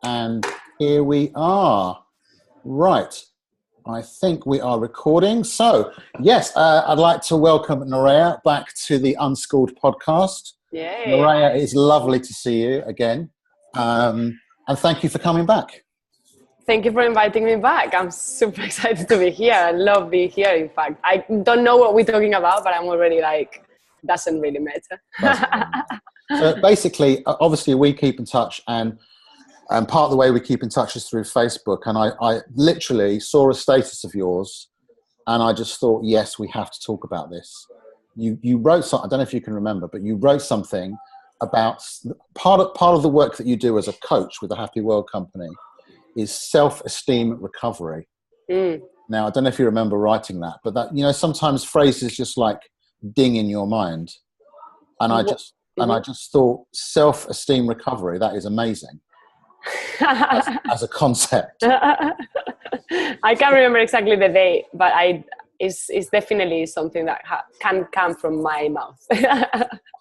And here we are. Right. I think we are recording. So, yes, I'd like to welcome Nerea back to the Unschooled podcast. Yay. Nerea, it's lovely to see you again. And thank you for coming back. Thank you for inviting me back. I'm super excited to be here. I love being here, in fact. I don't know what we're talking about, but I'm already like, doesn't really matter. So basically, obviously, we keep in touch, and part of the way we keep in touch is through Facebook. And I literally saw a status of yours, and I just thought, yes, we have to talk about this. You wrote something, I don't know if you can remember, but you wrote something about part of the work that you do as a coach with the Happy World Company is self-esteem recovery. Now, I don't know if you remember writing that, but that, sometimes phrases just like ding in your mind. And I just thought self-esteem recovery, that is amazing as a concept. I can't remember exactly the day, but it's definitely something that can come from my mouth.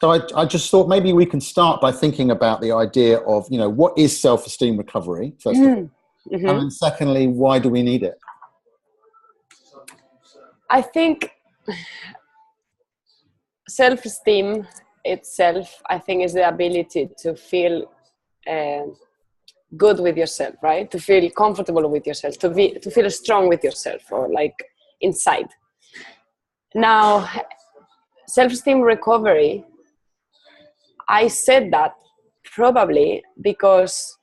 So I just thought maybe we can start by thinking about the idea of, what is self-esteem recovery, first of all? And then secondly, why do we need it? I think self-esteem itself, I think, is the ability to feel good with yourself, right? To feel comfortable with yourself, to feel strong with yourself, or like inside. Now, self-esteem recovery, I said that probably because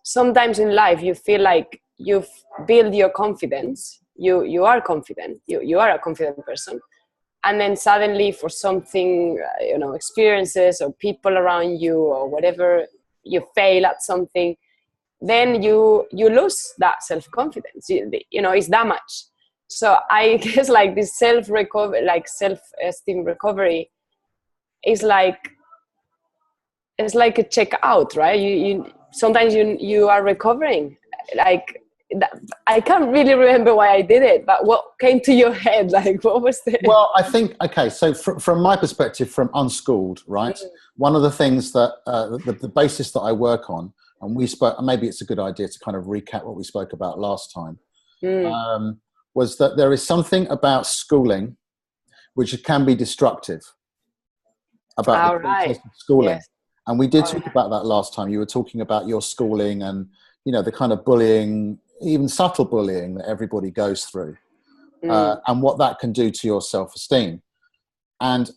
sometimes in life you feel like you've built your confidence, you are confident, you are a confident person, and then suddenly for something, experiences or people around you or whatever, you fail at something, then you lose that self-confidence. It's damaged. So I guess like this self-esteem recovery is like, it's like a check-out, right? You sometimes you are recovering. Like, I can't really remember why I did it, but what came to your head? Like, what was the... Well, I think, okay, so from my perspective, from Unschooled, right? One of the things that, the basis that I work on, and we spoke, maybe it's a good idea to kind of recap what we spoke about last time, was that there is something about schooling which can be destructive about the process of schooling. Yes. And we did talk about that last time. You were talking about your schooling and, the kind of bullying, even subtle bullying that everybody goes through, and what that can do to your self-esteem. And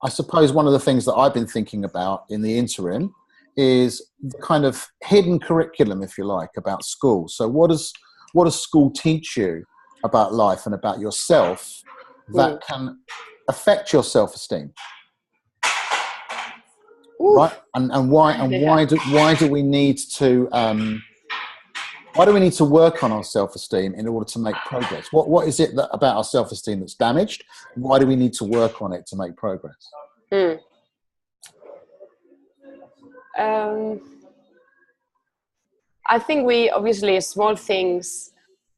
I suppose one of the things that I've been thinking about in the interim is the kind of hidden curriculum, if you like, about school. So what does school teach you about life and about yourself that can affect your self-esteem? Right, and why do we need to work on our self-esteem in order to make progress? What is it about our self-esteem that's damaged? Why do we need to work on it to make progress? I think we obviously small things.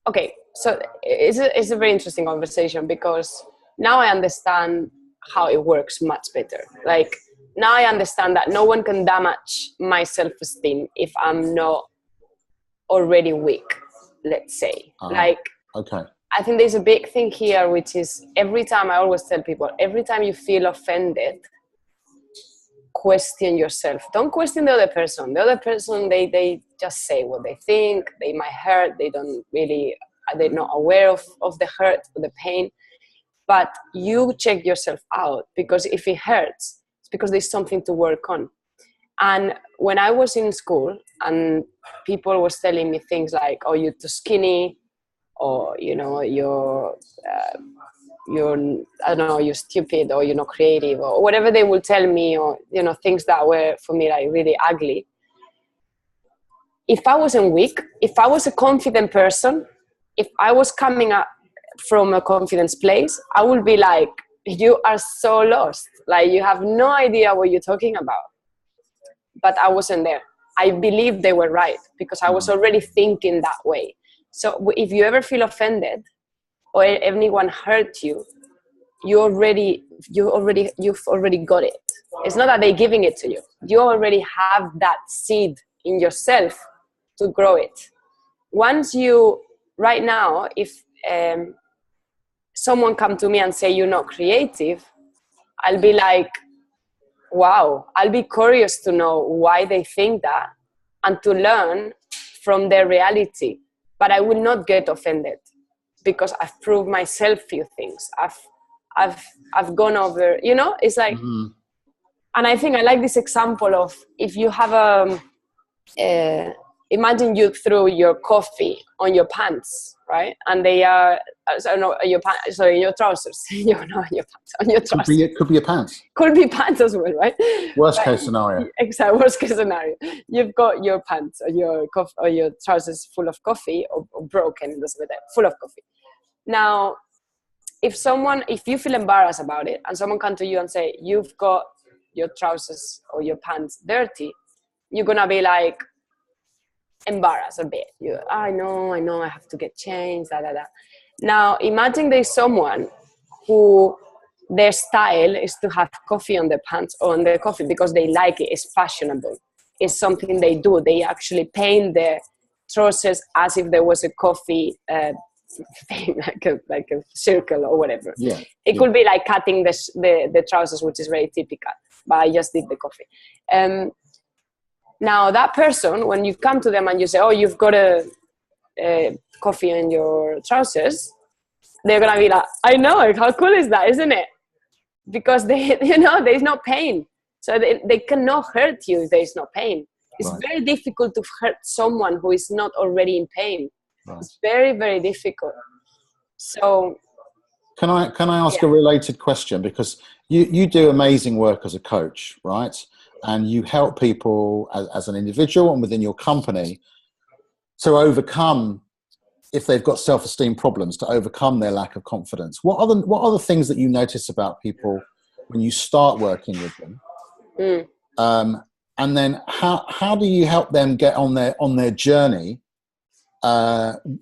Okay, so it's a very interesting conversation because now I understand how it works much better. Like, now I understand that no one can damage my self-esteem if I'm not already weak, let's say. Okay. I think there's a big thing here, which is every time, I always tell people, every time you feel offended, question yourself. Don't question the other person. The other person, they just say what they think. They might hurt. They're not aware of the hurt or the pain. But you check yourself out, because if it hurts, because there's something to work on. And when I was in school and people was telling me things like, oh, you're too skinny, or, you're I don't know, you're stupid, or you're not creative, or whatever they will tell me, or, things that were for me like really ugly. If I wasn't weak, if I was a confident person, if I was coming up from a confidence place, I would be like, you are so lost. Like, you have no idea what you're talking about. But I wasn't there. I believe they were right because I was already thinking that way. So if you ever feel offended or anyone hurt you, you've already got it. It's not that they're giving it to you. You already have that seed in yourself to grow it. Once you, right now, if someone come to me and say you're not creative, I'll be like, wow, I'll be curious to know why they think that and to learn from their reality. But I will not get offended because I've proved myself few things. I've gone over, you know, it's like, and I think I like this example of if you have imagine you threw your coffee on your pants, right? And they are, your trousers. Your pants, on your trousers. It could be your pants. Could be pants as well, right? Worst case scenario. Exactly, worst case scenario. You've got your pants or your trousers full of coffee or broken, it doesn't matter, full of coffee. Now, if you feel embarrassed about it and someone come to you and say, you've got your trousers or your pants dirty, you're going to be like, embarrassed a bit. I know, I have to get changed, da, da, da. Now, imagine there's someone who their style is to have coffee on their pants or on their coffee because they like it, it's fashionable. It's something they do. They actually paint their trousers as if there was a coffee thing, like a circle or whatever. Yeah. It could be like cutting the trousers, which is very typical, but I just did the coffee. Now that person, when you come to them and you say, oh, you've got a coffee in your trousers, they're going to be like, I know, how cool is that, isn't it? Because there's no pain. So they cannot hurt you if there's no pain. It's very difficult to hurt someone who is not already in pain. It's very, very difficult. So can I ask a related question? Because you do amazing work as a coach, right? And you help people as an individual and within your company to overcome, if they've got self-esteem problems, to overcome their lack of confidence. What are the things that you notice about people when you start working with them? And then how do you help them get on their journey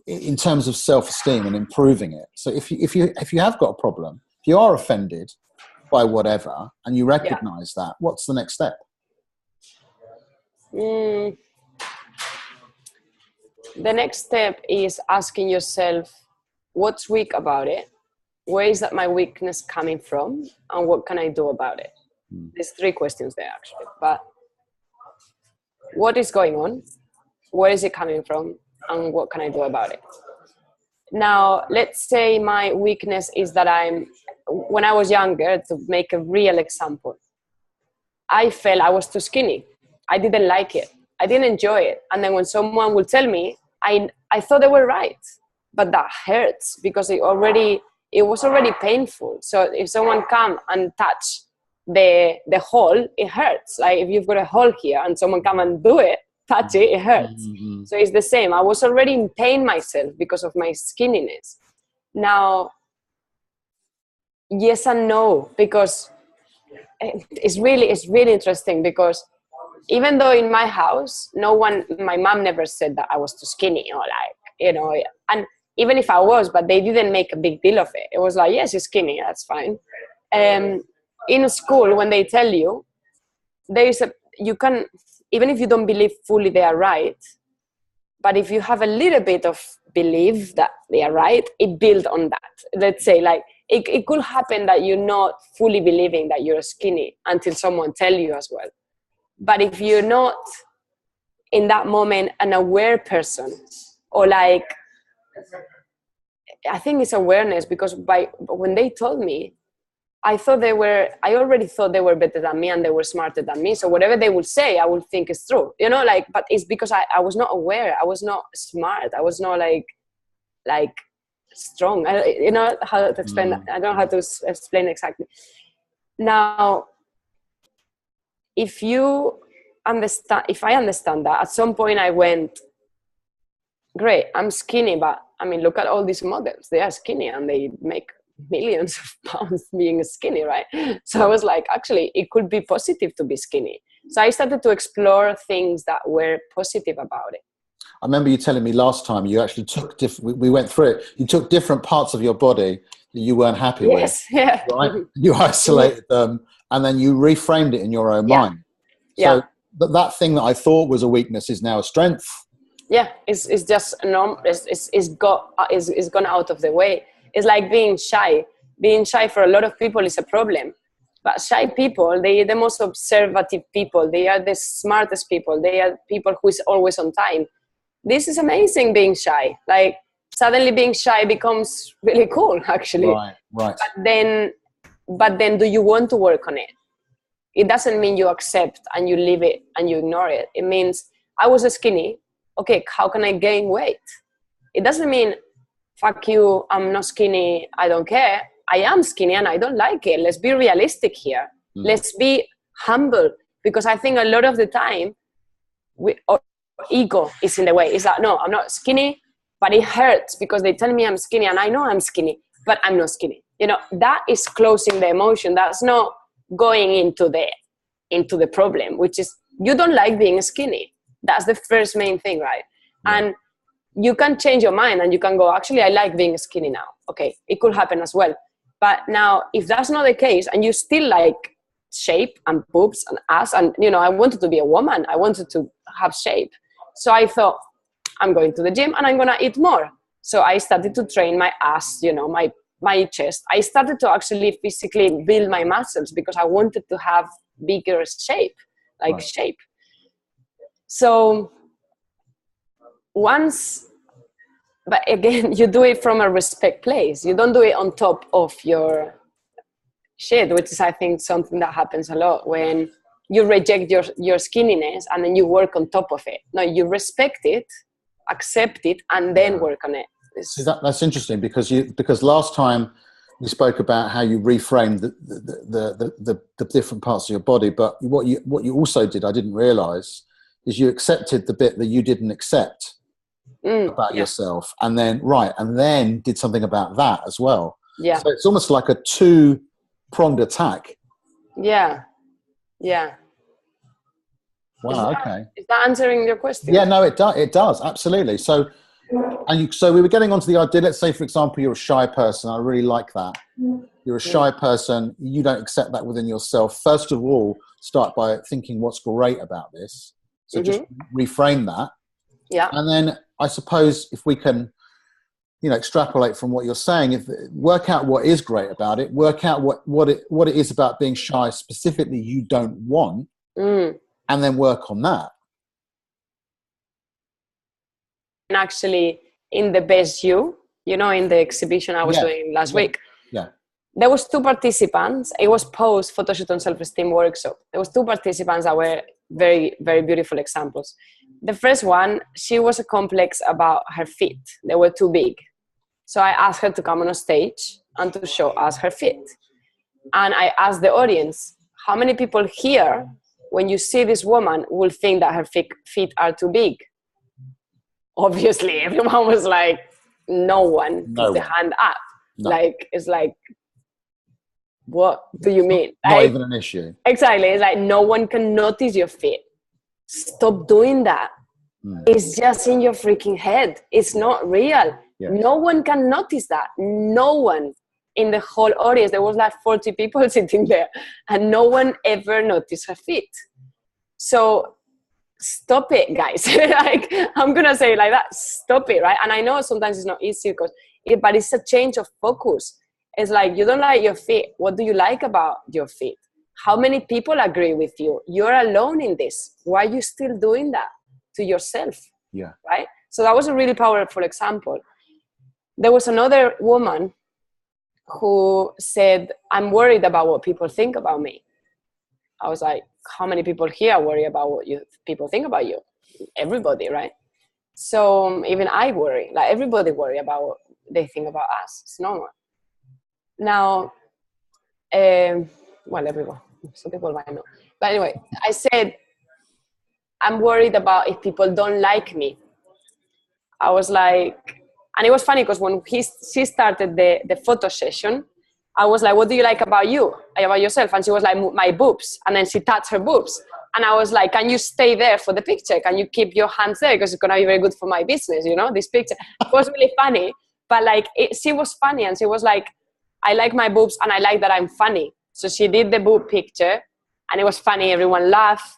in terms of self-esteem and improving it? So if you have got a problem, if you are offended by whatever and you recognize that, what's the next step? The next step is asking yourself, what's weak about it? Where is that my weakness coming from? And what can I do about it? There's 3 questions there actually, but what is going on? Where is it coming from? And what can I do about it? Now, let's say my weakness is that when I was younger, to make a real example, I felt I was too skinny. I didn't like it. I didn't enjoy it. And then when someone will tell me, I thought they were right, but that hurts because it was already painful. So if someone come and touch the hole, it hurts. Like if you've got a hole here and someone come and do it, touch it, it hurts. Mm-hmm. So it's the same. I was already in pain myself because of my skinniness. Now, yes and no, because it's really interesting because even though in my house, my mom never said that I was too skinny or and even if I was, but they didn't make a big deal of it. It was like, yes, you're skinny, that's fine. In school, when they tell you, you can, even if you don't believe fully they are right, but if you have a little bit of belief that they are right, it builds on that. Let's say like, it could happen that you're not fully believing that you're skinny until someone tell you as well. But if you're not in that moment an aware person, or like, I think it's awareness, because when they told me, I already thought they were better than me and they were smarter than me. So whatever they would say, I would think is true, but it's because I was not aware. I was not smart. I was not like strong. How to explain that. I don't know how to explain exactly. Now, if I understand that, at some point I went, great, I'm skinny, but I mean, look at all these models. They are skinny and they make millions of pounds being skinny, right? So I was like, actually, it could be positive to be skinny. So I started to explore things that were positive about it. I remember you telling me last time you actually took we went through it. You took different parts of your body that you weren't happy with. Yeah. Right? You isolated them and then you reframed it in your own mind. So that thing that I thought was a weakness is now a strength. Yeah, it's just norm. It's gone out of the way. It's like being shy. Being shy for a lot of people is a problem. But shy people, they are the most observative people. They are the smartest people. They are people who is always on time. This is amazing, being shy. Like, suddenly being shy becomes really cool, actually. Right. But then do you want to work on it? It doesn't mean you accept and you leave it and you ignore it. It means, I was skinny. Okay, how can I gain weight? It doesn't mean, fuck you, I'm not skinny, I don't care. I am skinny and I don't like it. Let's be realistic here. Let's be humble, because I think a lot of the time our ego is in the way. It's like, no, I'm not skinny, but it hurts because they tell me I'm skinny and I know I'm skinny, but I'm not skinny. That is closing the emotion. That's not going into the problem, which is, you don't like being skinny. That's the first main thing, right? Yeah. And you can change your mind and you can go, actually, I like being skinny now. Okay, it could happen as well. But now, if that's not the case and you still like shape and boobs and ass, and I wanted to be a woman, I wanted to have shape. So I thought, I'm going to the gym and I'm going to eat more. So I started to train my ass, my chest. I started to actually physically build my muscles because I wanted to have bigger shape, right. shape. So but again, you do it from a respect place. You don't do it on top of your shit, which is, I think, something that happens a lot when you reject your skinniness and then you work on top of it. No, you respect it, accept it, and then work on it. See, that's interesting because last time we spoke about how you reframed the different parts of your body, but what you also did, I didn't realize, is you accepted the bit that you didn't accept about yourself, and then did something about that as well. Yeah. So it's almost like a two-pronged attack. Yeah. Wow. Okay. Is that answering your question? Yeah. No, it does. Absolutely. So we were getting onto the idea. Let's say, for example, you're a shy person. I really like that. You're a shy person. You don't accept that within yourself. First of all, start by thinking what's great about this. So just reframe that. Yeah. And then I suppose if we can, extrapolate from what you're saying, work out what is great about it, work out what it is about being shy specifically you don't want, and then work on that. And actually, in the best you, in the exhibition I was doing last week, there was 2 participants. It was post photoshoot on self-esteem workshop. There was 2 participants that were very, very beautiful examples. The first one, she was a complex about her feet. They were too big. So I asked her to come on a stage and to show us her feet. And I asked the audience, how many people here, when you see this woman, will think that her feet are too big? Obviously, everyone was like, no one put the hand up. No. It's like, what do you mean? Not even an issue. Exactly. It's like, no one can notice your feet. Stop doing that. It's just in your freaking head. It's not real. Yes. No one can notice that. No one in the whole audience. There was like 40 people sitting there and no one ever noticed her feet. So stop it, guys. I'm going to say it like that. Stop it, right? And I know sometimes it's not easy but it's a change of focus. It's like, you don't like your feet. What do you like about your feet? How many people agree with you? You're alone in this. Why are you still doing that to yourself? Yeah. Right? So that was a really powerful example. There was another woman who said, I'm worried about what people think about me. I was like, how many people here worry about what people think about you? Everybody, right? So even I worry. Like, everybody worry about what they think about us. It's normal. Now, everyone. Some people might know. But anyway, I said, I'm worried about if people don't like me. I was like, and it was funny because when she started the photo session, I was like, what do you like about yourself? And she was like, my boobs. And then she touched her boobs. And I was like, can you stay there for the picture? Can you keep your hands there? Because it's going to be very good for my business, this picture. It was really funny. But she was funny. And she was like, I like my boobs and I like that I'm funny. So she did the boob picture and it was funny. Everyone laughed.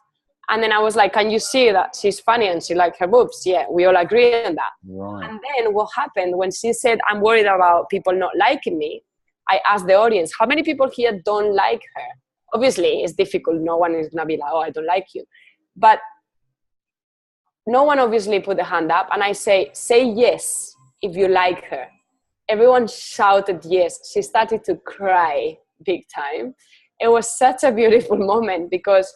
And then I was like, can you see that she's funny and she likes her boobs? Yeah, we all agree on that. Right. And then what happened when she said, I'm worried about people not liking me, I asked the audience, how many people here don't like her? Obviously, it's difficult. No one is going to be like, oh, I don't like you. But no one obviously put the hand up. And I say yes if you like her. Everyone shouted yes. She started to cry big time. It was such a beautiful moment because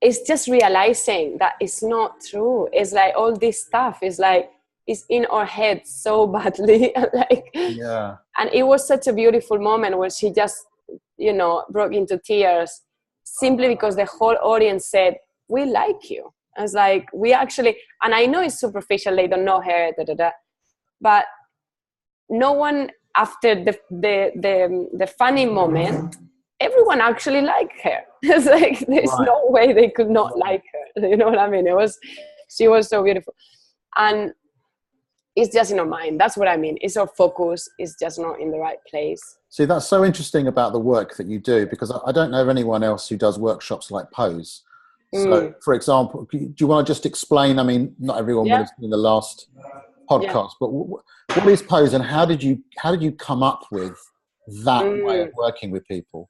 it's just realizing that it's not true. It's like all this stuff is like, it's in our head so badly. Like, Yeah. and it was such a beautiful moment where she just, broke into tears simply because the whole audience said, we like you. I was like, we actually, and I know it's superficial, they don't know her, but no one, after the funny moment, everyone actually liked her. It's like, there's Right. no way they could not like her. You know what I mean? She was so beautiful. And it's just in our mind. That's what I mean. It's our focus. It's just not in the right place. See, that's so interesting about the work that you do, because I don't know of anyone else who does workshops like Pose. So, for example, do you want to just explain? I mean, not everyone would have seen the last podcast, but what is Pose, and how did you come up with that way of working with people?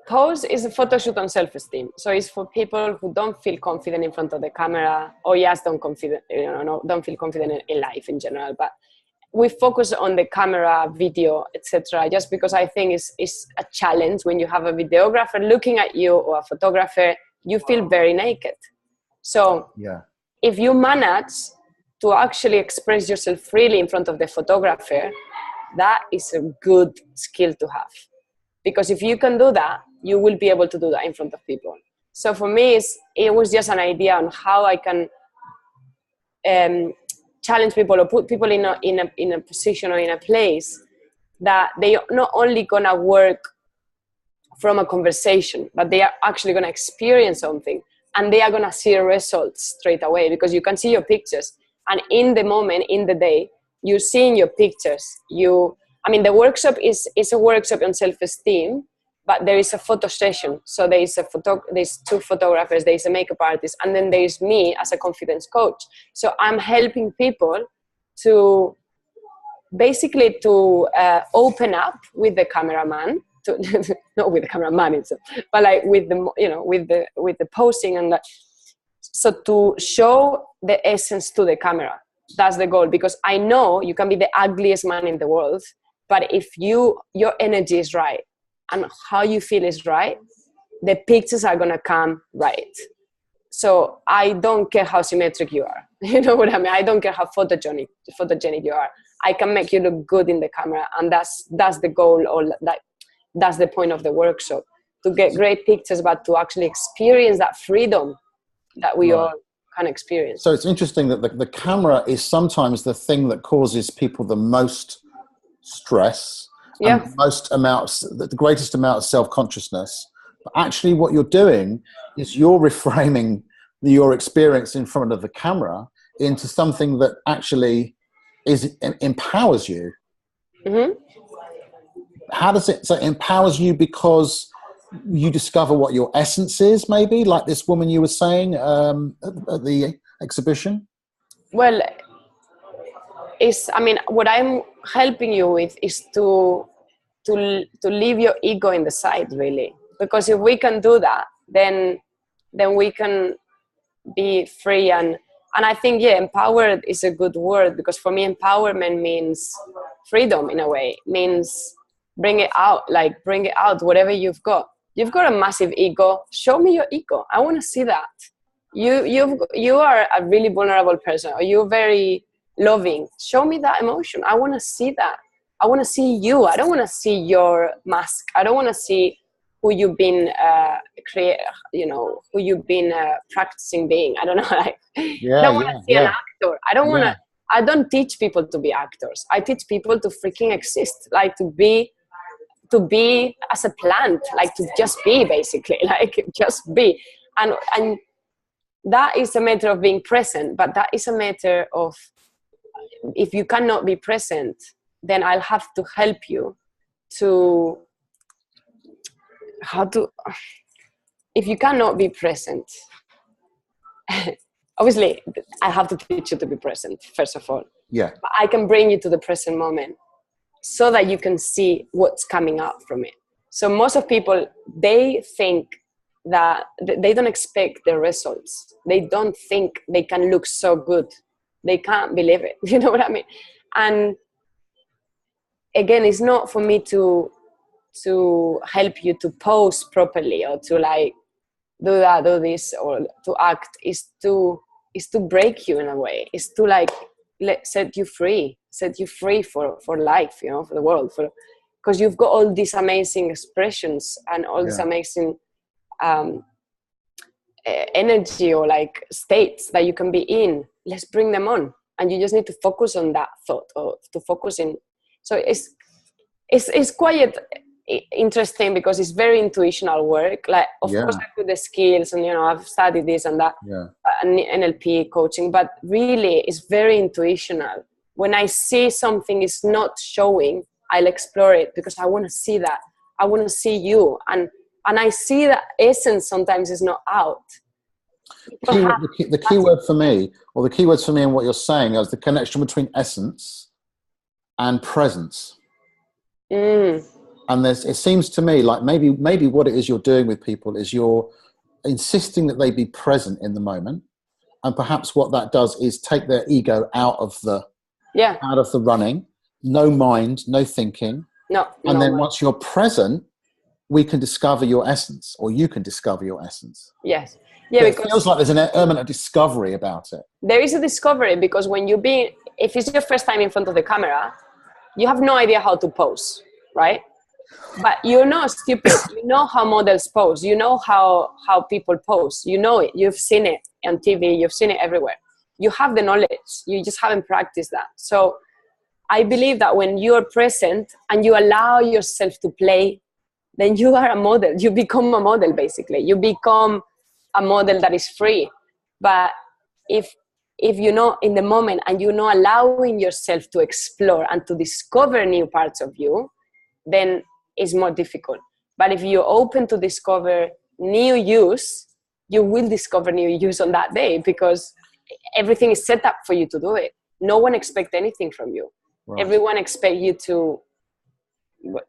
Pose is a photo shoot on self-esteem. So it's for people who don't feel confident in front of the camera, or just don't feel confident in life in general. But we focus on the camera, video, etc. Just because I think it's a challenge when you have a videographer looking at you or a photographer, you feel very naked. So if you manage to actually express yourself freely in front of the photographer, that is a good skill to have. Because if you can do that, you will be able to do that in front of people. So for me, it was just an idea on how I can challenge people or put people in a position or in a place that they are not only gonna work from a conversation, but they are actually gonna experience something, and they are gonna see results straight away, because you can see your pictures, and in the moment, in the day, you see in your pictures. The workshop is a workshop on self-esteem, but there is a photo session. So there's two photographers, there's a makeup artist, and then there's me as a confidence coach. So I'm helping people to basically open up with the cameraman, not with the cameraman itself, but like with the posing and that. So to show the essence to the camera, that's the goal. Because I know you can be the ugliest man in the world, but if your energy is right and how you feel is right, the pictures are gonna come right. So I don't care how symmetric you are. You know what I mean? I don't care how photogenic you are. I can make you look good in the camera, and that's the goal, or like that's the point of the workshop, to get great pictures, but to actually experience that freedom that we all can experience. So it's interesting that the camera is sometimes the thing that causes people the most stress and the greatest amount of self-consciousness. But actually what you're doing is you're reframing your experience in front of the camera into something that actually empowers you. Mm-hmm. How does it? So it empowers you because you discover what your essence is, maybe, like this woman you were saying at the exhibition? Well, what I'm helping you with is to leave your ego in the side, really. Because if we can do that, then we can be free. And I think, empowered is a good word, because for me, empowerment means freedom in a way. It means bring it out, whatever you've got. You've got a massive ego. Show me your ego. I want to see that. You are a really vulnerable person, or you're very loving. Show me that emotion. I want to see that. I want to see you. I don't want to see your mask. I don't want to see who you've been who you've been practicing being. I don't know. I don't want to see an actor. I don't want to. I don't teach people to be actors. I teach people to freaking exist, like to be as a plant, like to just be, basically, like just be. And that is a matter of being present, but that is a matter of, if you cannot be present, then I'll have to help you to if you cannot be present, obviously I have to teach you to be present, first of all. Yeah. But I can bring you to the present moment so that you can see what's coming out from it. So most of people, they think that they don't expect the results. They don't think they can look so good. They can't believe it. You know what I mean? And again, it's not for me to help you to pose properly or to like do that, do this, or to act. Is to break you in a way. Is to like set you free for life, you know, for the world, because you've got all these amazing expressions and all these amazing energy or like states that you can be in. Let's bring them on, and you just need to focus on that thought, or to focus in. So it's quite interesting because it's very intuitional work. Like, of course, I put the skills, and you know, I've studied this and that, and NLP coaching, but really it's very intuitional. When I see something is not showing, I'll explore it because I want to see that. I want to see you, and I see that essence sometimes is not out. The key word for me, or the keywords for me in what you're saying, is the connection between essence and presence. And it seems to me like maybe what it is you're doing with people is you're insisting that they be present in the moment, and perhaps what that does is take their ego out of the running. No mind, no thinking. And then once you're present, we can discover your essence, or you can discover your essence. Yes. Yeah, it feels like there's an element of discovery about it. There is a discovery because when if it's your first time in front of the camera, you have no idea how to pose, right? But you're not stupid. You know how models pose. You know how people pose. You know it. You've seen it on TV. You've seen it everywhere. You have the knowledge. You just haven't practiced that. So I believe that when you're present and you allow yourself to play, then you are a model. You become a model, basically. You become a model that is free. But if you're not in the moment and you're not allowing yourself to explore and to discover new parts of you, then it's more difficult. But if you're open to discover new use, you will discover new use on that day because everything is set up for you to do it. No one expects anything from you. Right. Everyone expects you to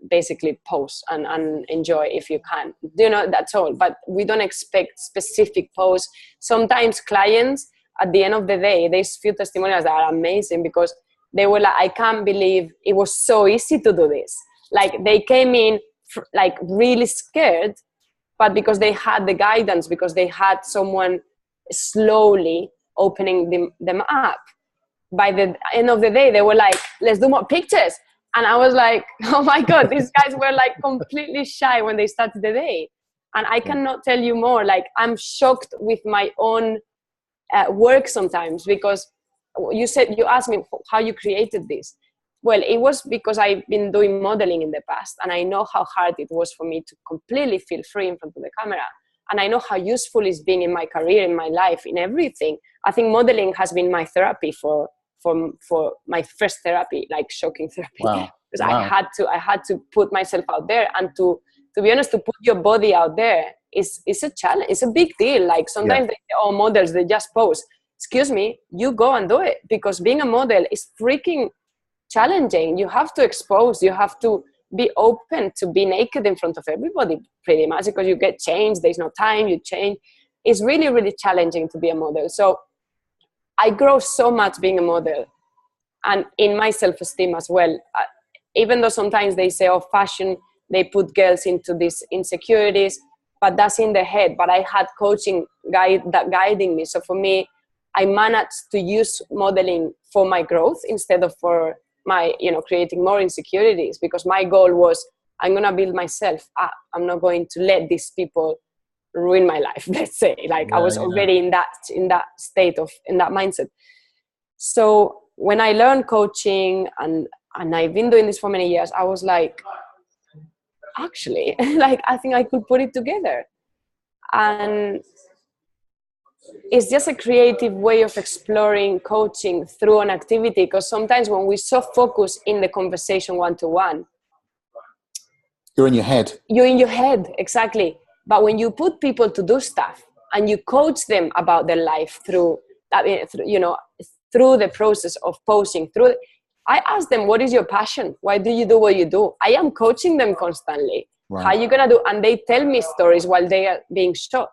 basically pose and enjoy if you can. You know, that's all. But we don't expect specific pose. Sometimes clients, at the end of the day, there's few testimonials that are amazing because they were like, I can't believe it was so easy to do this. Like they came in like really scared, but because they had the guidance, because they had someone slowly opening them up. By the end of the day, they were like, let's do more pictures. And I was like, oh my God, these guys were like completely shy when they started the day. And I cannot tell you more. Like I'm shocked with my own work sometimes because you asked me how you created this. Well, it was because I've been doing modeling in the past and I know how hard it was for me to completely feel free in front of the camera. And I know how useful it's been in my career, in my life, in everything. I think modeling has been my therapy for my first therapy, like shocking therapy. Wow. Because I had to put myself out there, and to be honest, to put your body out there is a challenge. It's a big deal. Like sometimes they say, oh, models, they just pose. Excuse me, you go and do it, because being a model is freaking challenging. You have to expose, you have to be open to be naked in front of everybody pretty much, because you get changed, there's no time, you change. It's really, really challenging to be a model. So I grow so much being a model, and in my self-esteem as well. Even though sometimes they say, oh, fashion, they put girls into these insecurities, but that's in their head. But I had coaching guiding me. So for me, I managed to use modeling for my growth instead of for my, creating more insecurities, because my goal was, I'm going to build myself up. I'm not going to let these people ruin my life, let's say. Like I was already in that state in that mindset. So when I learned coaching and I've been doing this for many years, I was like, actually, like, I think I could put it together. And it's just a creative way of exploring coaching through an activity, because sometimes when we so focus in the conversation one-to-one, you're in your head. You're in your head, exactly. But when you put people to do stuff and you coach them about their life through the process of posing, I ask them, what is your passion? Why do you do what you do? I am coaching them constantly. Right. How are you going to do? And they tell me stories while they are being shot.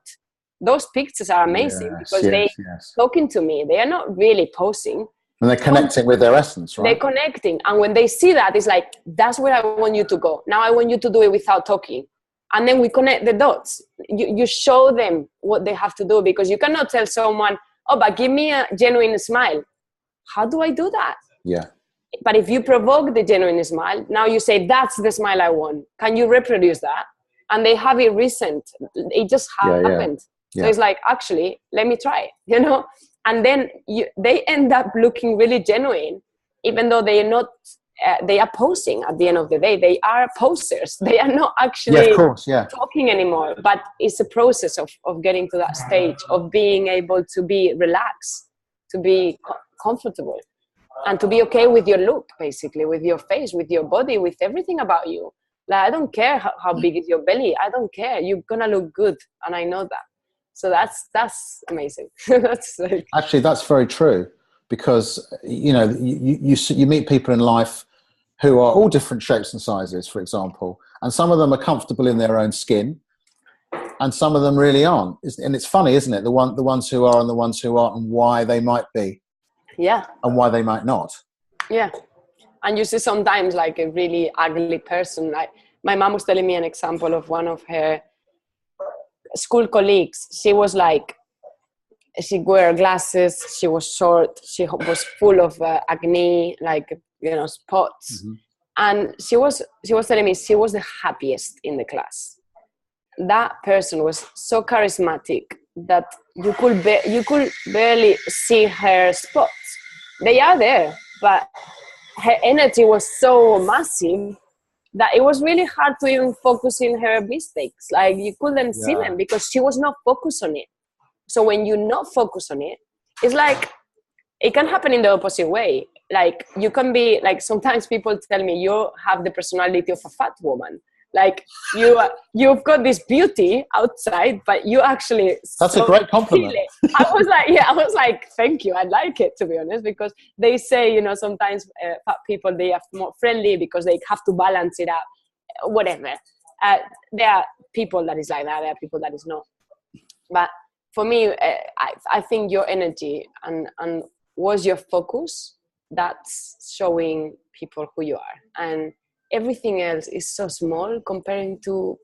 Those pictures are amazing because they're talking to me. They are not really posing. And they're connecting with their essence, right? They're connecting. And when they see that, it's like, that's where I want you to go. Now I want you to do it without talking. And then we connect the dots. You show them what they have to do, because you cannot tell someone, oh, but give me a genuine smile. How do I do that? Yeah. But if you provoke the genuine smile, now you say, that's the smile I want. Can you reproduce that? And they have it recent. It just happened. Yeah. So it's like, actually, let me try, And then they end up looking really genuine, even though they are not, they are posing at the end of the day. They are posers. They are not actually talking anymore. But it's a process of getting to that stage, of being able to be relaxed, to be comfortable, and to be okay with your look, basically, with your face, with your body, with everything about you. Like, I don't care how big is your belly. I don't care. You're going to look good. And I know that. So that's amazing. Actually, that's very true, because, you meet people in life who are all different shapes and sizes, for example, and some of them are comfortable in their own skin and some of them really aren't. And it's funny, isn't it? The ones who are and the ones who aren't, and why they might be. Yeah. And why they might not. Yeah. And you see sometimes like a really ugly person. Like my mom was telling me an example of one of her school colleagues. She was like, she wore glasses, she was short, she was full of acne, like, spots. Mm-hmm. And she was telling me she was the happiest in the class. That person was so charismatic that you could barely see her spots. They are there, but her energy was so massive that it was really hard to even focus in her mistakes. Like, you couldn't see them because she was not focused on it. So when you not focus on it, it's like, it can happen in the opposite way. Like, you can be like, sometimes people tell me you have the personality of a fat woman. Like, you've got this beauty outside, but you actually... That's a great compliment. I was like, thank you. I like it, to be honest, because they say, sometimes fat people, they are more friendly because they have to balance it out, whatever. There are people that is like that. There are people that is not. But for me, I think your energy and what's your focus, that's showing people who you are. And everything else is so small comparing to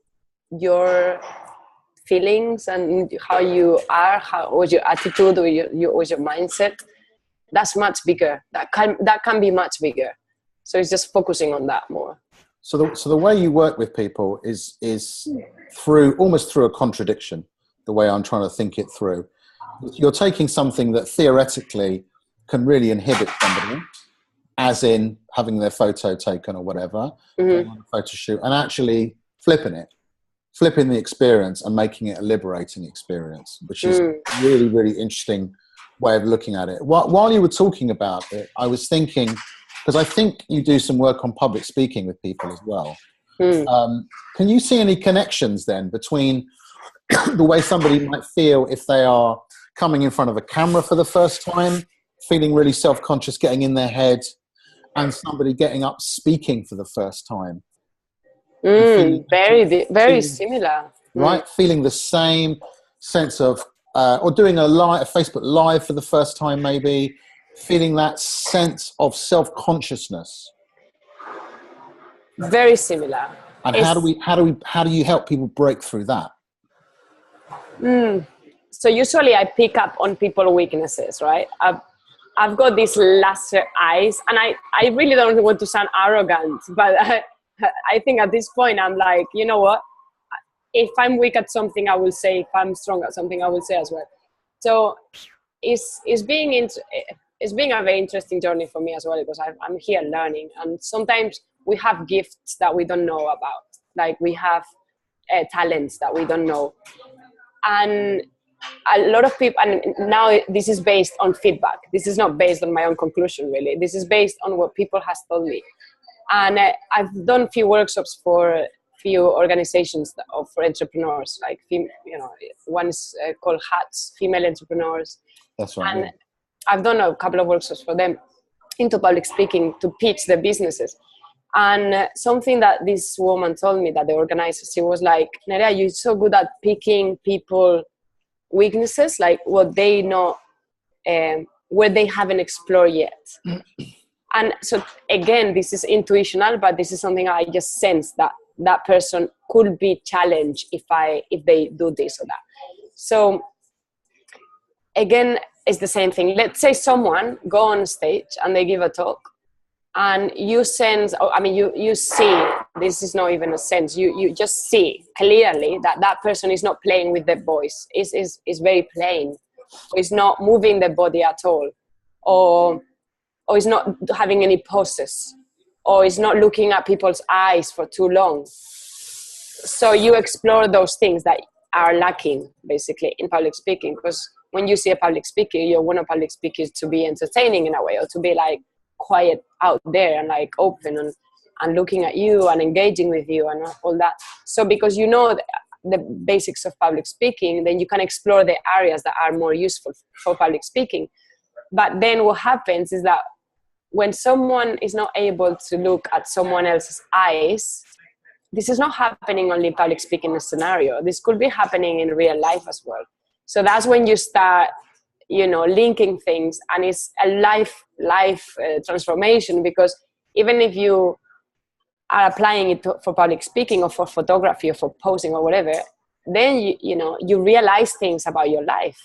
your feelings and how you are, how was your attitude, or was your mindset. That's much bigger. That can be much bigger. So it's just focusing on that more. So the way you work with people is almost through a contradiction. The way I'm trying to think it through, you're taking something that theoretically can really inhibit somebody, as in having their photo taken or whatever, mm-hmm. on a photo shoot, and actually flipping the experience and making it a liberating experience, which is a really, really interesting way of looking at it. While you were talking about it, I was thinking, because I think you do some work on public speaking with people as well. Can you see any connections then between the way somebody might feel if they are coming in front of a camera for the first time, feeling really self-conscious, getting in their head, and somebody getting up speaking for the first time? Very similar. Right? Feeling the same sense of, or doing a Facebook Live for the first time, maybe, feeling that sense of self-consciousness. Very similar. And how do you help people break through that? So usually I pick up on people's weaknesses, right? I've got these laser eyes, and I really don't want to sound arrogant, but I think at this point I'm like, you know what? If I'm weak at something, I will say. If I'm strong at something, I will say as well. So it's being a very interesting journey for me as well, because I'm here learning, and sometimes we have gifts that we don't know about, like we have talents that we don't know. And a lot of people, and now this is based on feedback. This is not based on my own conclusion, really. This is based on what people has told me. And I've done a few workshops for few organizations for entrepreneurs, like one is called HATS, Female Entrepreneurs. That's right. And I've done a couple of workshops for them into public speaking to pitch the businesses. And something that this woman told me, that the organizer, she was like, Nerea, you're so good at picking people weaknesses, like what they know, where they haven't explored yet. And so again, this is intuitional, but this is something I just sense that person could be challenged if they do this or that. So again, it's the same thing. Let's say someone go on stage and they give a talk, and you sense, you see, this is not even a sense, you just see clearly that person is not playing with their voice, is very plain, or is not moving the body at all, or is not having any poses, or is not looking at people's eyes for too long. So you explore those things that are lacking basically in public speaking, because when you see a public speaker, you want a public speaker to be entertaining in a way, or to be like quiet out there and like open and looking at you and engaging with you and all that. So because you know the basics of public speaking, then you can explore the areas that are more useful for public speaking. But then what happens is that when someone is not able to look at someone else's eyes, this is not happening only in public speaking scenario. This could be happening in real life as well. So that's when you start, linking things, and it's a life transformation, because even if you are applying it for public speaking or for photography or for posing or whatever, then you realize things about your life,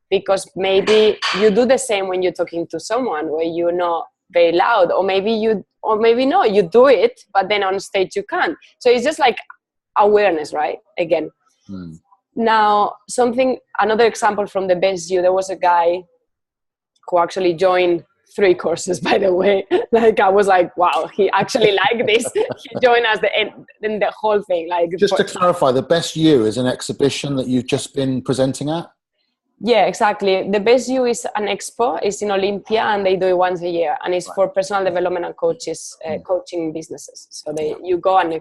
because maybe you do the same when you're talking to someone where you're not very loud, or maybe no, you do it, but then on stage you can't. So it's just like awareness, right? Again. Now, another example from the Best You, there was a guy who actually joined 3 courses, by the way. Like, I was like, wow, he actually liked this. He joined us in the whole thing. Like, just to clarify, the Best You is an exhibition that you've just been presenting at? Yeah, exactly. The Best You is an expo. It's in Olympia, and they do it once a year, and it's for personal development and coaches, coaching businesses. So you go and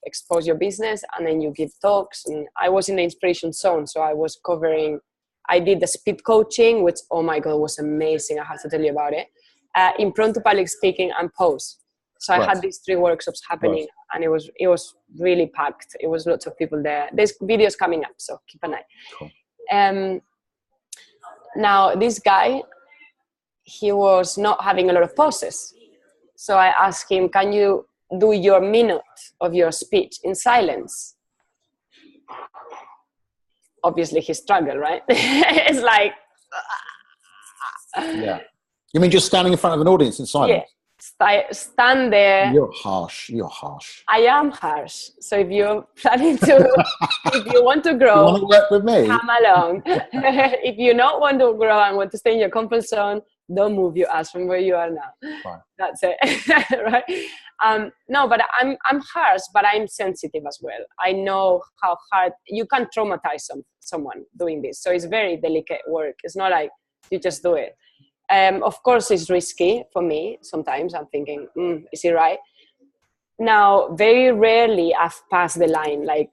expose your business, and then you give talks. And I was in the inspiration zone, so I did the speed coaching, which, oh my God, was amazing. I have to tell you about it. Impromptu public speaking and pose. So I had these 3 workshops happening, and it was really packed. It was lots of people there. There's videos coming up, so keep an eye. Cool. Now, this guy, he was not having a lot of poses. So I asked him, can you do your minute of your speech in silence? Obviously, he struggled, right? It's like... Yeah. You mean just standing in front of an audience in silence? Yeah. Stand there. You're harsh. I am harsh. So if you're planning to, if you want to grow, you want to work with me? Come along. If you don't want to grow and want to stay in your comfort zone, don't move your ass from where you are now. Fine. That's it, right? No, but I'm harsh, but I'm sensitive as well. I know how hard you can traumatize someone doing this. So it's very delicate work. It's not like you just do it. Of course, it's risky for me. Sometimes I'm thinking, is it right? Now, very rarely I've passed the line. Like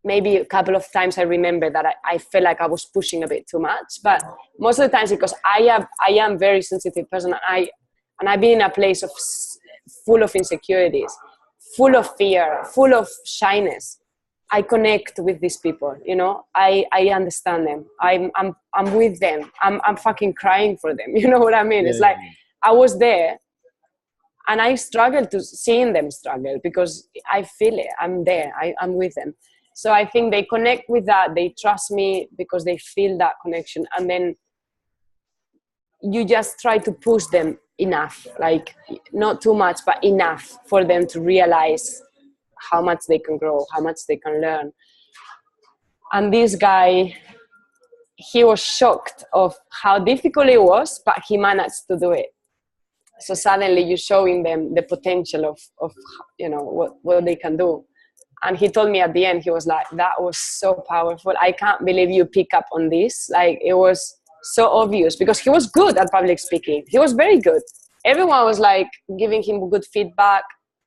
maybe a couple of times I remember that I felt like I was pushing a bit too much. But most of the times, because I am very sensitive person, and I've been in a place full of insecurities, full of fear, full of shyness. I connect with these people, I understand them. I'm with them. I'm fucking crying for them. You know what I mean? It's like, I was there and I struggled to seeing them struggle, because I feel it. I'm there. I'm with them. So I think they connect with that. They trust me because they feel that connection. And then you just try to push them enough, like not too much, but enough for them to realize how much they can grow, how much they can learn. And this guy, he was shocked of how difficult it was, but he managed to do it. So suddenly you're showing them the potential of what they can do. And he told me at the end, he was like, that was so powerful. I can't believe you pick up on this. Like, it was so obvious, because he was good at public speaking. He was very good. Everyone was like giving him good feedback.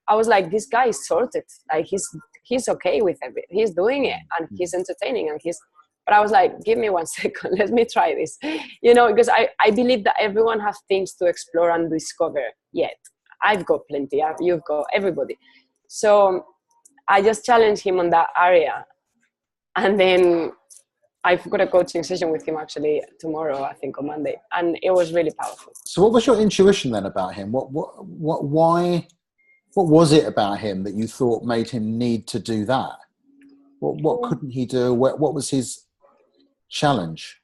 I was like, this guy is sorted. Like, he's okay with everything. He's doing it and he's entertaining and but I was like, give me 1 second, let me try this. Because I believe that everyone has things to explore and discover yet. I've got plenty, you've got everybody. So I just challenged him on that area. And then I've got a coaching session with him actually tomorrow, I think on Monday. And it was really powerful. So what was your intuition then about him? Why, what was it about him that you thought made him need to do that? What couldn't he do? What was his challenge?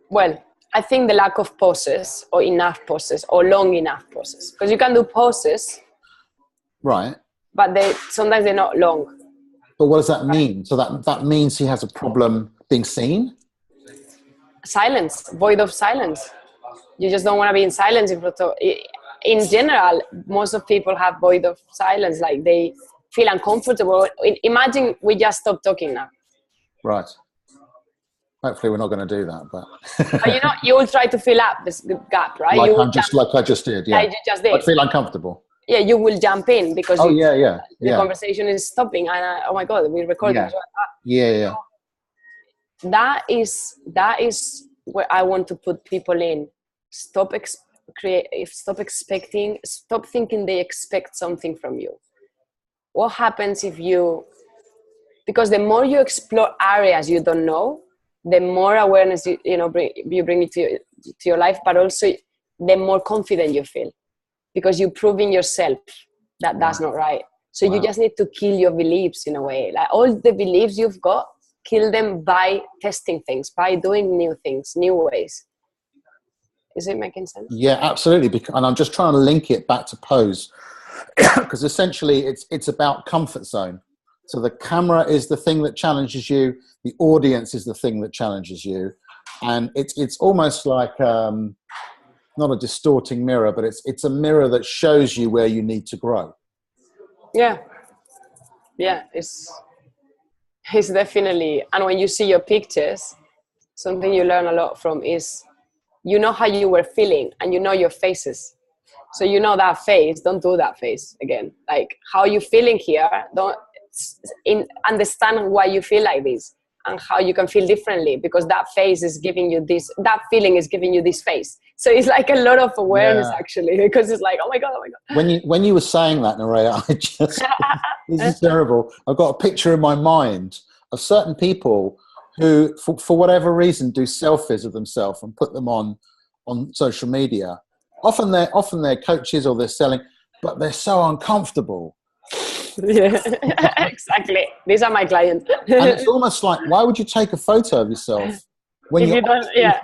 Well, I think the lack of poses or enough poses or long enough poses. Because you can do poses. Right. But sometimes they're not long. But what does that mean? So that means he has a problem being seen? Silence, void of silence. You just don't want to be in silence. In general, most of people have void of silence, like they feel uncomfortable. Imagine we just stop talking now. Right. Hopefully we're not going to do that, but you will try to fill up this gap, right? Like I just did, yeah. Like you just did. I feel uncomfortable. Yeah, you will jump in because the conversation is stopping, and oh my God, we're recording. Yeah. That is where I want to put people in. Stop expecting. Stop thinking they expect something from you. What happens if because the more you explore areas you don't know, the more awareness you bring it to your life, but also the more confident you feel. Because you're proving yourself that that's not right. So you just need to kill your beliefs in a way. Like all the beliefs you've got, kill them by testing things, by doing new things, new ways. Is it making sense? Yeah, absolutely. And I'm just trying to link it back to pose because essentially it's about comfort zone. So the camera is the thing that challenges you. The audience is the thing that challenges you. And it's almost like, not a distorting mirror, but it's a mirror that shows you where you need to grow. Yeah, it's definitely. And when you see your pictures, something you learn a lot from is how you were feeling and your faces. So that face, don't do that face again. Like how you feeling here, don't understand why you feel like this and how you can feel differently, because that face is giving you this, that feeling is giving you this face. So it's like a lot of awareness actually, because it's like, oh my God. When you were saying that, Nerea, this is terrible. I've got a picture in my mind of certain people who, for whatever reason, do selfies of themselves and put them on social media. Often they're coaches or they're selling, but they're so uncomfortable. Yeah, exactly. These are my clients. And it's almost like, why would you take a photo of yourself when you're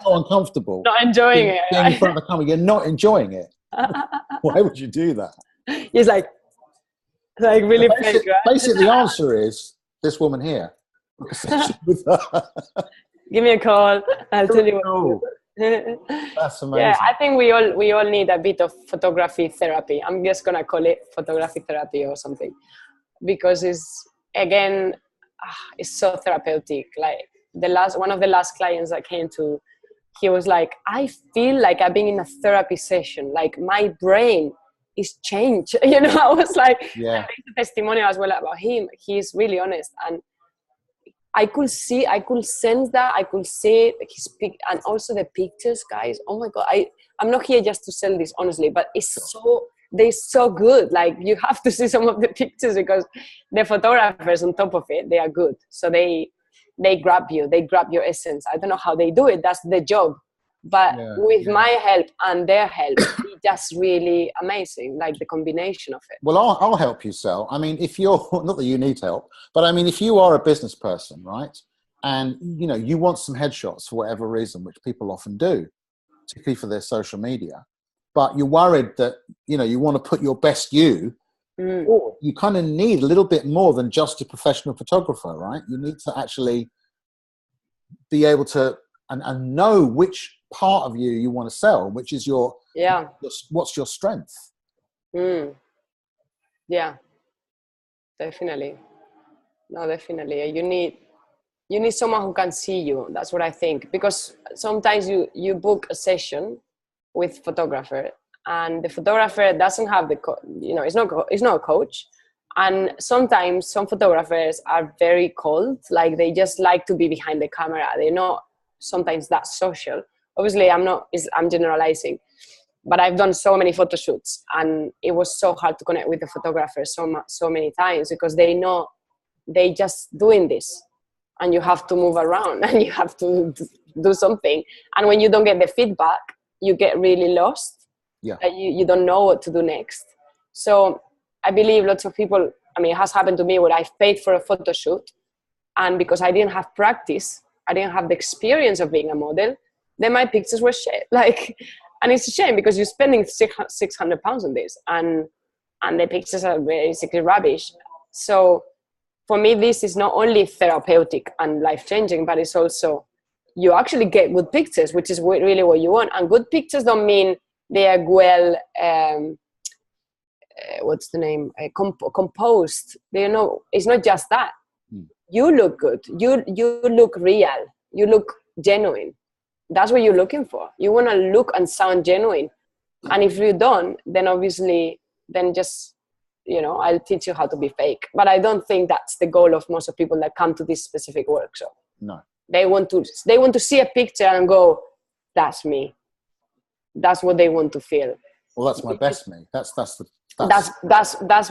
so uncomfortable? Not enjoying it. Being in front of the camera, you're not enjoying it. Why would you do that? It's like really fake, right? Basically, the answer is this woman here. Give me a call. I'll tell you what. That's amazing. Yeah, I think we all need a bit of photography therapy. I'm just gonna call it photography therapy or something, because it's so therapeutic. Like one of the last clients that came to, he was like, I feel like I've been in a therapy session. Like my brain is changed. I was like, yeah. There's a testimonial as well about him. He's really honest, and I could sense that. I could see his and also the pictures, guys. Oh my God, I'm not here just to sell this, honestly, but they're so good. Like you have to see some of the pictures because the photographers on top of it, they are good. So they grab you, they grab your essence. I don't know how they do it. That's the job. But with my help and their help, it's just really amazing, like the combination of it. Well, I'll help you, Sel. I mean, if you're, not that you need help, but I mean, if you are a business person, right, and, you want some headshots for whatever reason, which people often do, particularly for their social media, but you're worried that, you want to put your best you, or you kind of need a little bit more than just a professional photographer, right? You need to actually be able to and know which part of you want to sell, which is what's your strength. Yeah, definitely. No, definitely. You need someone who can see you. That's what I think, because sometimes you book a session with photographer and the photographer doesn't have it's not a coach. And sometimes some photographers are very cold, like they just like to be behind the camera. They're not sometimes that social. Obviously, I'm generalizing, but I've done so many photo shoots, and it was so hard to connect with the photographer so many times, because they just doing this, and you have to move around and you have to do something. And when you don't get the feedback, you get really lost. Yeah. You don't know what to do next. So I believe lots of people, I mean, it has happened to me where I've paid for a photo shoot, and because I didn't have practice, I didn't have the experience of being a model, then my pictures were shit. Like, and it's a shame, because you're spending £600 on this, and the pictures are basically rubbish. So for me, this is not only therapeutic and life-changing, but it's also, you actually get good pictures, which is really what you want. And good pictures don't mean they are well, composed. It's not just that. You look good. You look real. You look genuine. That's what you're looking for. You want to look and sound genuine. And if you don't, then obviously, just, I'll teach you how to be fake. But I don't think that's the goal of most of people that come to this specific workshop. No. They want to see a picture and go, that's me. That's what they want to feel. Well, that's my best me. That's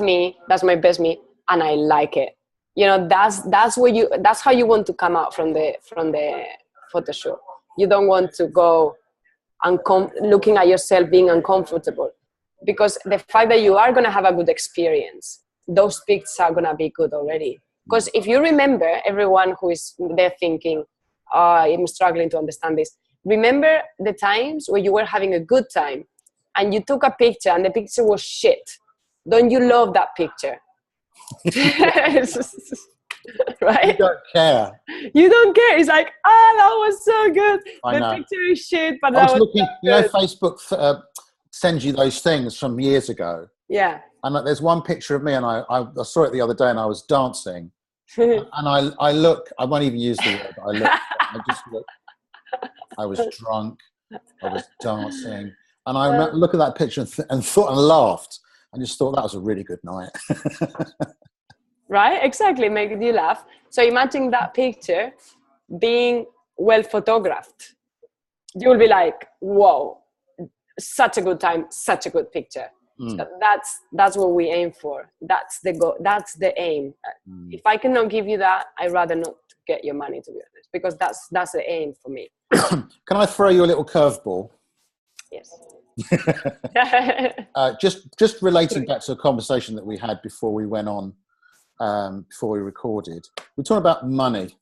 me. That's my best me, and I like it. That's how you want to come out from the photo shoot. You don't want to go looking at yourself being uncomfortable, because the fact that you are going to have a good experience, those pics are going to be good already. Because if you remember, everyone who is there thinking, I'm struggling to understand this, remember the times where you were having a good time and you took a picture and the picture was shit. Don't you love that picture? Right? You don't care. You don't care. It's like, that was so good. I know. Picture is shit, but I was looking, so Facebook sends you those things from years ago. Yeah. And there's one picture of me, and I saw it the other day, and I was dancing. And I won't even use the word, but I just looked. I was drunk. I was dancing. And I look at that picture and laughed, and just thought that was a really good night. Right? Exactly. Making you laugh. So imagine that picture being well photographed. You will be like, whoa, such a good time, such a good picture. So that's what we aim for. That's the goal. That's the aim. If I cannot give you that, I'd rather not get your money, to be honest, because that's the aim for me. Can I throw you a little curveball? Yes. Just relating back to a conversation that we had before we went on, before we recorded. We're talking about money.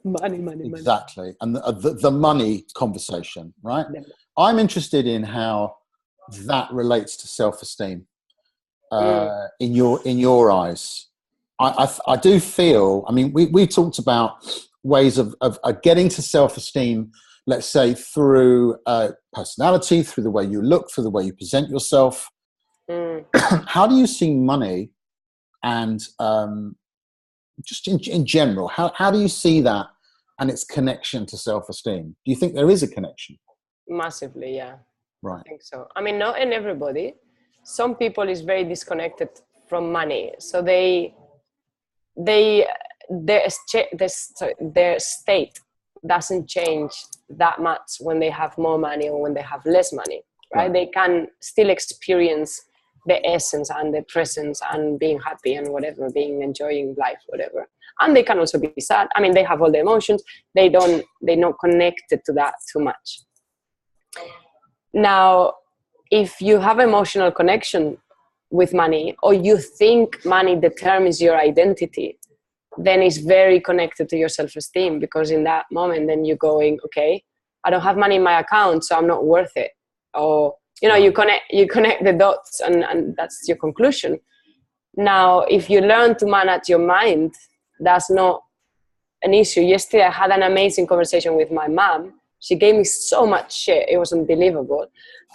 Money. Exactly. And the money conversation, right? Yeah. I'm interested in how that relates to self-esteem in your eyes. I do feel, I mean, we talked about ways of getting to self-esteem, let's say through personality, through the way you look, through the way you present yourself. How do you see money and just in general, how do you see that and its connection to self-esteem? Do you think there is a connection? Massively, yeah. Right. I think so. I mean, not in everybody. Some people is very disconnected from money, so their state doesn't change that much when they have more money or when they have less money, right? They can still experience the essence and the presence and being happy and whatever, enjoying life, whatever. And they can also be sad. I mean, they have all the emotions. They're not connected to that too much. Now, if you have emotional connection with money, or you think money determines your identity, then it's very connected to your self-esteem, because in that moment, then you're going, okay, I don't have money in my account, so I'm not worth it. Or, you connect the dots, and that's your conclusion. Now, if you learn to manage your mind, that's not an issue. Yesterday, I had an amazing conversation with my mom. She gave me so much shit. It was unbelievable.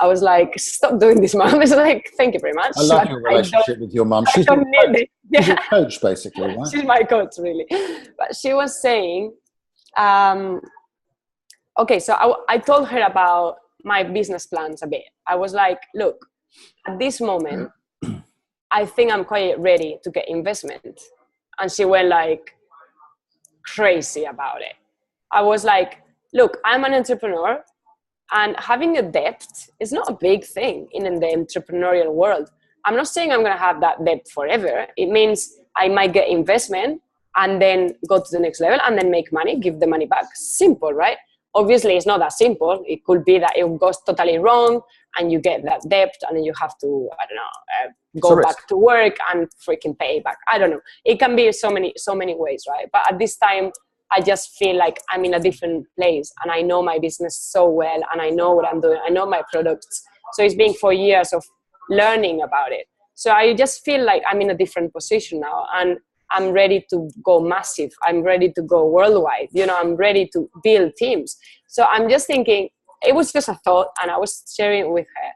I was like, stop doing this, Mom. It's like, thank you very much. I love your relationship with your mum. She's your coach, basically, right? She's my coach, really. But she was saying, okay, so I told her about my business plans a bit. I was like, look, at this moment, I think I'm quite ready to get investment. And she went like crazy about it. I was like, look, I'm an entrepreneur, and having a debt is not a big thing in the entrepreneurial world. I'm not saying I'm going to have that debt forever. It means I might get investment and then go to the next level and then make money, give the money back. Simple, right? Obviously, it's not that simple. It could be that it goes totally wrong and you get that debt and then you have to, I don't know, go back to work and freaking pay back. I don't know. It can be so many ways, right? But at this time, I just feel like I'm in a different place and I know my business so well and I know what I'm doing. I know my products. So it's been 4 years of learning about it. So I just feel like I'm in a different position now and I'm ready to go massive. I'm ready to go worldwide. You know, I'm ready to build teams. So I'm just thinking, it was just a thought and I was sharing it with her.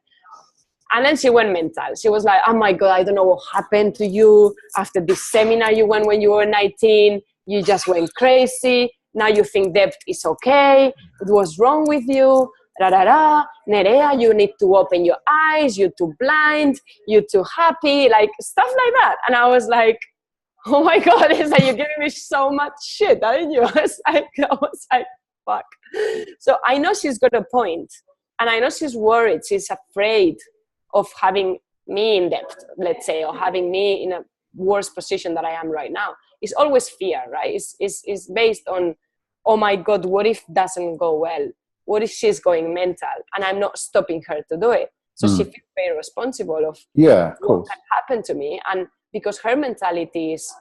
And then she went mental. She was like, oh my God, I don't know what happened to you after this seminar you went when you were 19. You just went crazy. Now you think debt is okay. What's wrong with you? Nerea, you need to open your eyes. You're too blind. You're too happy. Like stuff like that. And I was like, oh my God, it's like you're giving me so much shit, aren't you? I was like, fuck. So I know she's got a point. And I know she's worried. She's afraid of having me in debt, let's say, or having me in a worse position that I am right now. It's always fear, right? It's based on, oh my God, what if it doesn't go well? What if she's going mental and I'm not stopping her to do it? So she feels very responsible of what can happen to me. And because her mentality is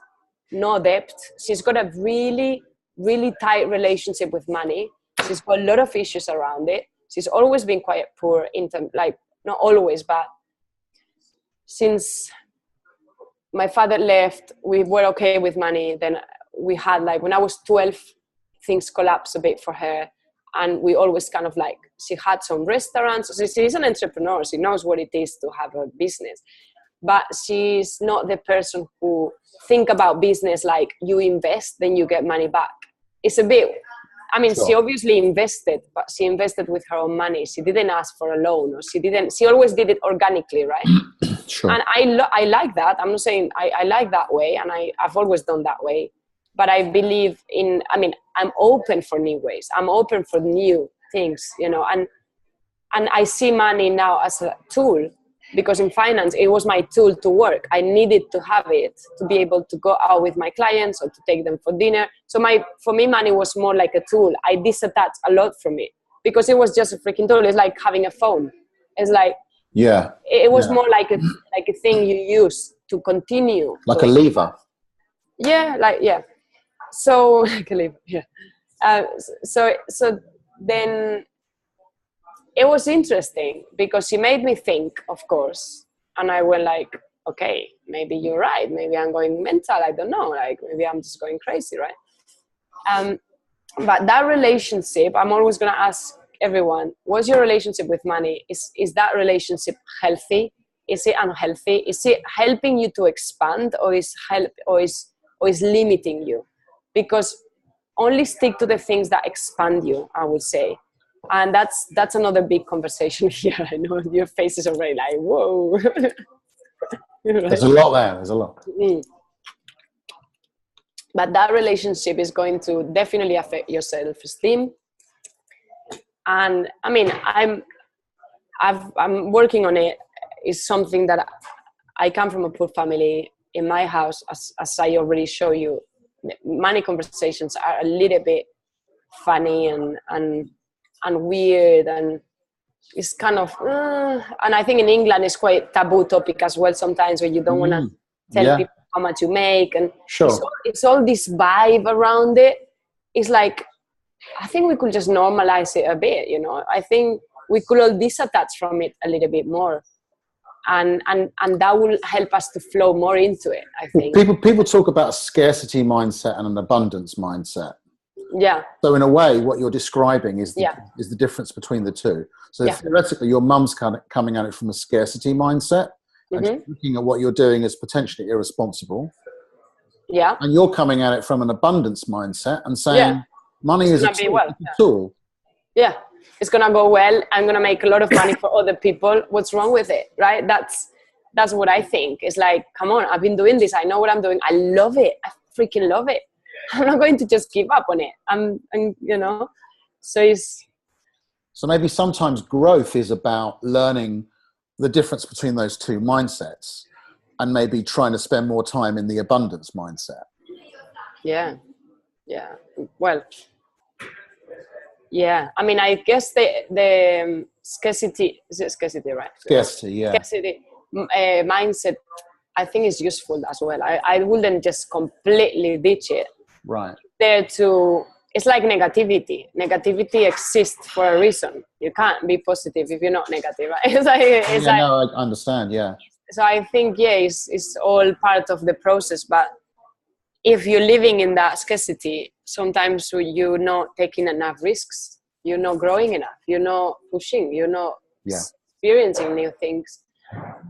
no debt, she's got a really, really tight relationship with money. She's got a lot of issues around it. She's always been quite poor in terms, like, not always, but since my father left, we were okay with money. Then we had, like, when I was 12, things collapsed a bit for her. And we always kind of like, she had some restaurants. So she's an entrepreneur. She knows what it is to have a business. But she's not the person who think about business like you invest, then you get money back. It's a bit, I mean, she obviously invested, but she invested with her own money. She didn't ask for a loan, or she always did it organically, right? Sure. And I like that. I'm not saying I like that way, and I've always done that way. But I believe in, I mean, I'm open for new ways. I'm open for new things, you know, and I see money now as a tool, because in finance, it was my tool to work. I needed to have it to be able to go out with my clients or to take them for dinner. So for me, money was more like a tool. I disattached a lot from it because it was just a freaking tool. It's like having a phone. It's like, it was more like a thing you use to continue. Like a lever. So like a lever, so then it was interesting because she made me think, of course, and I went like, okay, maybe you're right. Maybe I'm going mental. I don't know. Like maybe I'm just going crazy, right? But that relationship, I'm always going to ask everyone, what's your relationship with money? Is that relationship healthy? Is it unhealthy? Is it helping you to expand, or is limiting you? Because only stick to the things that expand you, I would say. And that's another big conversation here. I know your face is already like, whoa. Right? There's a lot there. There's a lot. But that relationship is going to definitely affect your self-esteem. And I mean, I'm working on it. It's something that I come from a poor family. In my house, as I already show you, money conversations are a little bit funny and weird, and it's kind of and I think in England it's quite taboo topic as well sometimes, where you don't want to tell people how much you make, and it's all this vibe around it. It's like, I think we could just normalize it a bit, you know. I think we could all disattach from it a little bit more, and that will help us to flow more into it, I think. People talk about a scarcity mindset and an abundance mindset. Yeah. So in a way, what you're describing is the difference between the two. So theoretically, your mum's kind of coming at it from a scarcity mindset, and she's looking at what you're doing as potentially irresponsible. Yeah. And you're coming at it from an abundance mindset and saying money is a tool. Yeah. it's gonna go well. I'm gonna make a lot of money for other people. What's wrong with it, right? That's what I think. It's like, come on, I've been doing this. I know what I'm doing. I love it. I freaking love it. I'm not going to just give up on it. I'm you know, So maybe sometimes growth is about learning the difference between those two mindsets and maybe trying to spend more time in the abundance mindset. Yeah. Well, yeah. I mean, I guess the scarcity, is it scarcity, right? Scarcity, yeah. Scarcity mindset, I think is useful as well. I wouldn't just completely ditch it. Right. It's like negativity. Negativity exists for a reason. You can't be positive if you're not negative, right? No, I understand, yeah. So I think, yeah, it's all part of the process. But if you're living in that scarcity, sometimes you're not taking enough risks. You're not growing enough. You're not pushing. You're not experiencing new things.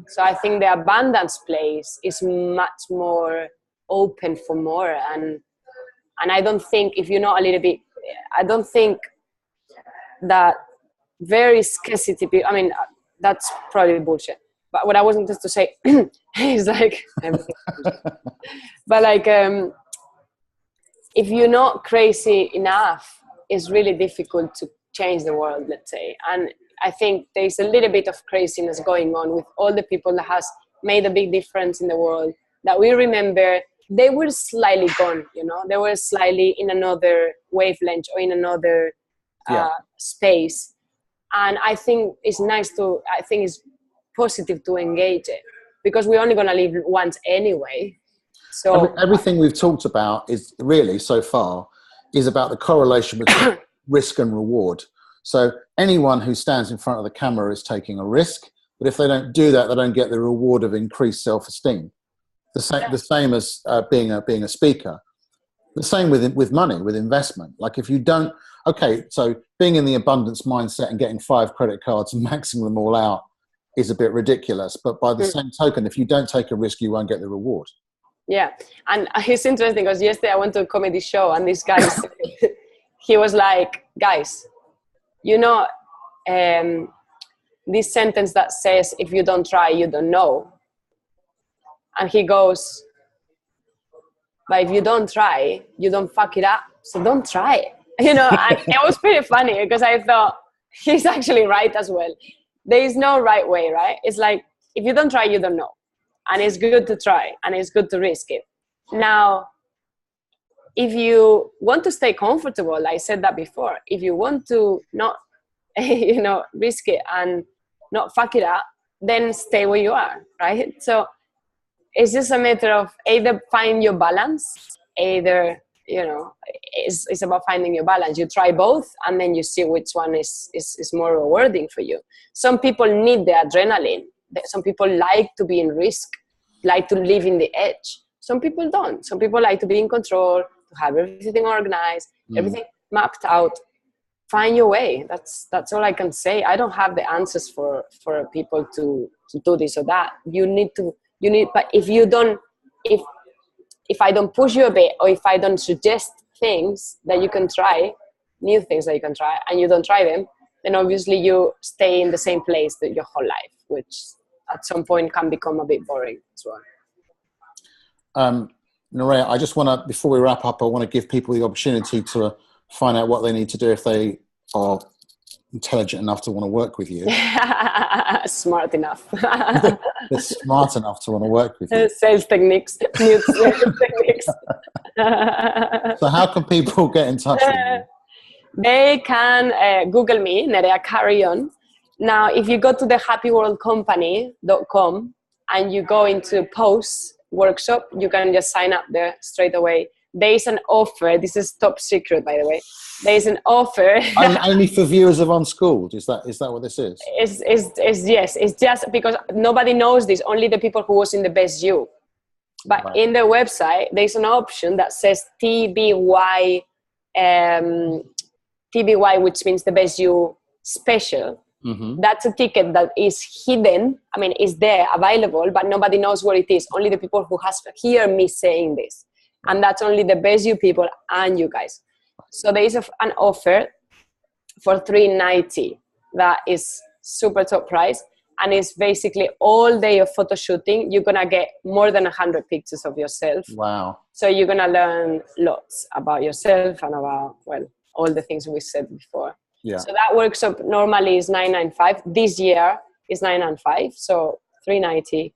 So I think the abundance place is much more open for more. And I don't think, if you're not a little bit, I don't think that very scarcity, I mean, that's probably bullshit. But what I wanted to say is like, but like, if you're not crazy enough, it's really difficult to change the world, let's say. And I think there's a little bit of craziness going on with all the people that has made a big difference in the world that we remember. They were slightly gone, you know, they were slightly in another wavelength or in another space. And I think it's it's positive to engage it, because we're only going to live once anyway. So everything we've talked about is really so far is about the correlation between risk and reward. So anyone who stands in front of the camera is taking a risk, but if they don't do that, they don't get the reward of increased self-esteem. The same as being a speaker. The same with money, with investment. Like if you don't, so being in the abundance mindset and getting 5 credit cards and maxing them all out is a bit ridiculous. But by the same token, if you don't take a risk, you won't get the reward. Yeah, and it's interesting because yesterday I went to a comedy show and this guy, he was like, guys, you know, this sentence that says, if you don't try, you don't know. And he goes, but if you don't try, you don't fuck it up. So don't try it. You know, and it was pretty funny because I thought he's actually right as well. There is no right way, right? It's like, if you don't try, you don't know. And it's good to try and it's good to risk it. Now, if you want to stay comfortable, I said that before, if you want to not, you know, risk it and not fuck it up, then stay where you are, right? So it's just a matter of either find your balance, either, you know, it's about finding your balance. You try both and then you see which one is more rewarding for you. Some people need the adrenaline. Some people like to be in risk, like to live in the edge. Some people don't. Some people like to be in control, to have everything organized, everything mapped out. Find your way. That's all I can say. I don't have the answers for people to do this or that. But if you don't, if I don't push you a bit, or if I don't suggest things that you can try, new things that you can try, and you don't try them, then obviously you stay in the same place your whole life, which at some point can become a bit boring as well. Nerea, I just want to, before we wrap up, I want to give people the opportunity to find out what they need to do if they are intelligent enough to want to work with you. Smart enough. They're smart enough to want to work with you. Sales techniques. New sales techniques. So how can people get in touch with you? They can Google me, Nerea Carryon. Now, if you go to the happyworldcompany.com and you go into posts, workshop, you can just sign up there straight away. There is an offer. This is top secret, by the way. There is an offer. Only for viewers of Unschooled. Is that what this is? Yes. It's just because nobody knows this. Only the people who was in the best you. But right. In the website, there's an option that says TBY, which means the best you special. Mm-hmm. That's a ticket that is hidden. I mean, it's there, available, but nobody knows what it is. Only the people who has hear me saying this. And that's only the best you people and you guys. So there is an offer. for $390. That is super top price, and it's basically all day of photo shooting. You're gonna get more than 100 pictures of yourself. Wow. So you're gonna learn lots about yourself and about, well, all the things we said before. Yeah. So that workshop normally is $995. This year is $995. So $390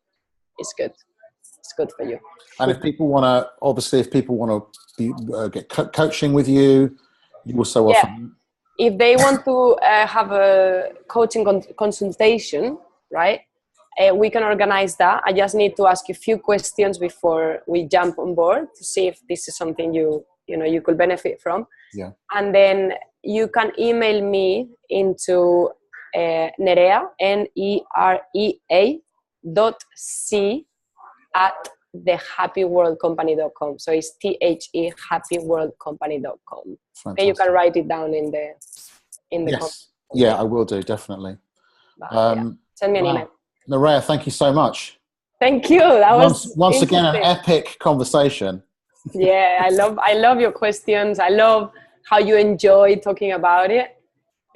is good. It's good for you. And if people want to, obviously, if people want to get coaching with you, you also offer. Yeah. If they want to have a coaching consultation, right? We can organize that. I just need to ask you a few questions before we jump on board to see if this is something you could benefit from. Yeah. And then you can email me into Nerea, NEREA.C @thehappyworldcompany.com. So it's THE happyworldcompany.com. Okay, you can write it down in the yes. Yeah, I will do, definitely. Send me an email. Nerea, thank you so much. Thank you. That was once again an epic conversation. Yeah, I love your questions. I love how you enjoy talking about it.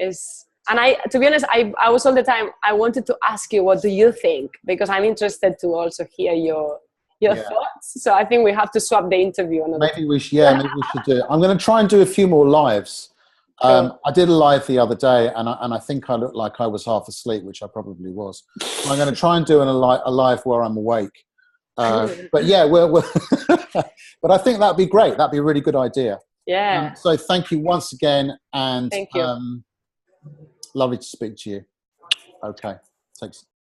To be honest, I was all the time, I wanted to ask you, what do you think? Because I'm interested to also hear your thoughts. So I think we have to swap the interview. Maybe we should do it. I'm going to try and do a few more lives. Cool. I did a live the other day, and I think I looked like I was half asleep, which I probably was. So I'm going to try and do a live where I'm awake. But yeah, but I think that'd be great. That'd be a really good idea. Yeah. So thank you once again, and thank you. Lovely to speak to you. Okay, thanks.